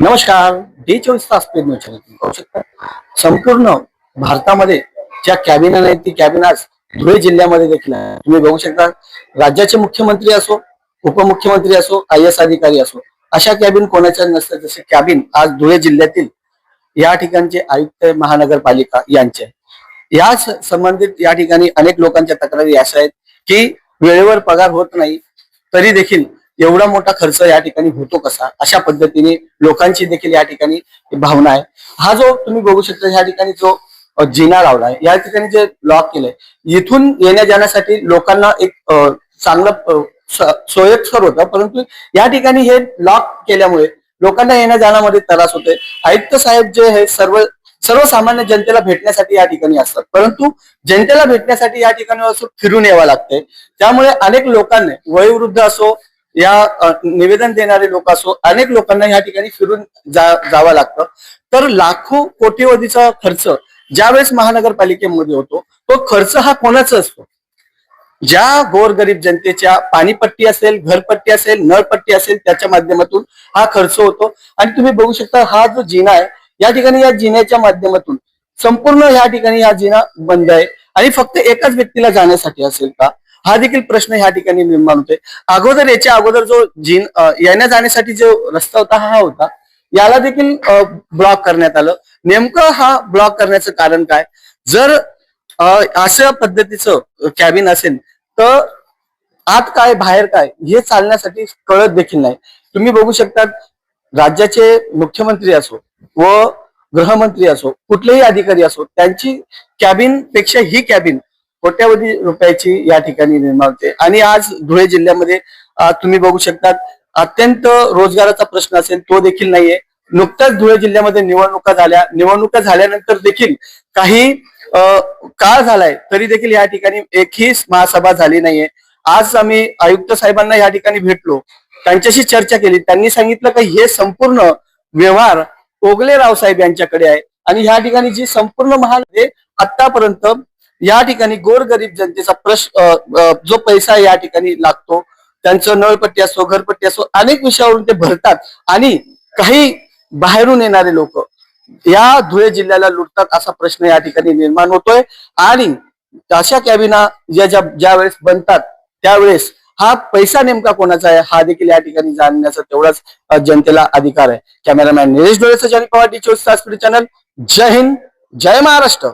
नमस्कार. D24 तास paid news channel तुम्ही पाहू शकता. संपूर्ण भारतामध्ये ज्या कॅबिन आहेत ती कॅबिन आज धुळे जिल्ह्यामध्ये देखील आहे. तुम्ही बघू शकता राज्याचे मुख्यमंत्री असो, उपमुख्यमंत्री असो, IAS अधिकारी असो, अशा कॅबिन कोणाच्या नसतात जसे कॅबिन आज धुळे जिल्ह्यातील या ठिकाणचे आयुक्त महानगरपालिका यांचे. याच संबंधित या ठिकाणी अनेक लोकांच्या तक्रारी अशा आहेत की वेळेवर पगार होत नाही, तरी देखील एवढा मोठा खर्च या ठिकाणी होतो कसा, अशा पद्धतीने लोकांची देखील या ठिकाणी भावना आहे. हा जो तुम्ही बघू शकता या ठिकाणी जो जिना लावलाय, या ठिकाणी जे लॉक केलंय, इथून येण्या जाण्यासाठी लोकांना एक चांगलं सोयीस्कर होतं, परंतु या ठिकाणी हे लॉक केल्यामुळे लोकांना येण्या जाण्यामध्ये त्रास होतोय. आयुक्त साहेब जे हे सर्वसामान्य जनतेला भेटण्यासाठी या ठिकाणी असतात, परंतु जनतेला भेटण्यासाठी या ठिकाणी असं फिरून यावं लागतंय. त्यामुळे अनेक लोकांनी, वयोवृद्ध असो या निवेदन देणारे लोक असो, अनेक लोकांना या ठिकाणी फिरून जावं लागतं. तर लाखो कोटीवधीचा खर्च ज्यावेळेस महानगरपालिकेमध्ये होतो, तो खर्च हा कोणाचा असतो? ज्या गोरगरीब जनतेच्या पाणीपट्टी असेल, घरपट्टी असेल, नळपट्टी असेल, त्याच्या माध्यमातून हा खर्च होतो. आणि तुम्ही बघू शकता हा जो जिना आहे, या ठिकाणी या जिन्याच्या माध्यमातून संपूर्ण या ठिकाणी हा जिना बंद आहे आणि फक्त एकाच व्यक्तीला जाण्यासाठी असेल का, हा देखील प्रश्न या ठिकाणी निर्माण होतोय. याच्या अगोदर जो येण्या जाण्यासाठी जो रस्ता होता हा होता, याला देखील ब्लॉक करण्यात आलं. नेमकं हा ब्लॉक करण्याचं कारण काय? जर अशा पद्धतीचं कॅबिन असेल तर आत काय बाहेर काय हे चालण्यासाठी कळत देखील नाही. तुम्ही बघू शकता राज्याचे मुख्यमंत्री असो व गृहमंत्री असो, कुठलेही अधिकारी असो, त्यांची कॅबिन पेक्षा ही कॅबिन कोट्यावधी रुपयाची या ठिकाणी निर्माण होते. आणि आज धुळे जिल्ह्यामध्ये तुम्ही बघू शकता अत्यंत रोजगाराचा प्रश्न असेल तो देखील नाहीये. नुकत्याच धुळे जिल्ह्यामध्ये निवडणुका झाल्यानंतर देखील काही काळ झालाय, तरी देखील या ठिकाणी एकही महासभा झाली नाहीये. आज आम्ही आयुक्त साहेबांना या ठिकाणी भेटलो, त्यांच्याशी चर्चा केली. त्यांनी सांगितलं की हे संपूर्ण व्यवहार ओगले रावसाहेब यांच्याकडे आहे आणि या ठिकाणी जी संपूर्ण आतापर्यंत या ठिकाणी गोरगरीब जनतेचा प्रश्न जो पैसा या ठिकाणी लागतो, त्यांचं नळपट्टी असो, घरपट्टी असो, अनेक विषयावरून ते भरतात आणि काही बाहेरून येणारे लोक या धुळे जिल्ह्याला लुटतात, असा प्रश्न या ठिकाणी निर्माण होतोय. आणि अशा कॅबिना ज्या वेळेस बनतात त्यावेळेस हा पैसा नेमका कोणाचा आहे हा देखील या ठिकाणी जाणण्याचा तेवढाच जनतेला अधिकार आहे. कॅमेरामॅन निलेश डोळेचा, पवार, D24 तास चॅनल. जय हिंद, जय महाराष्ट्र.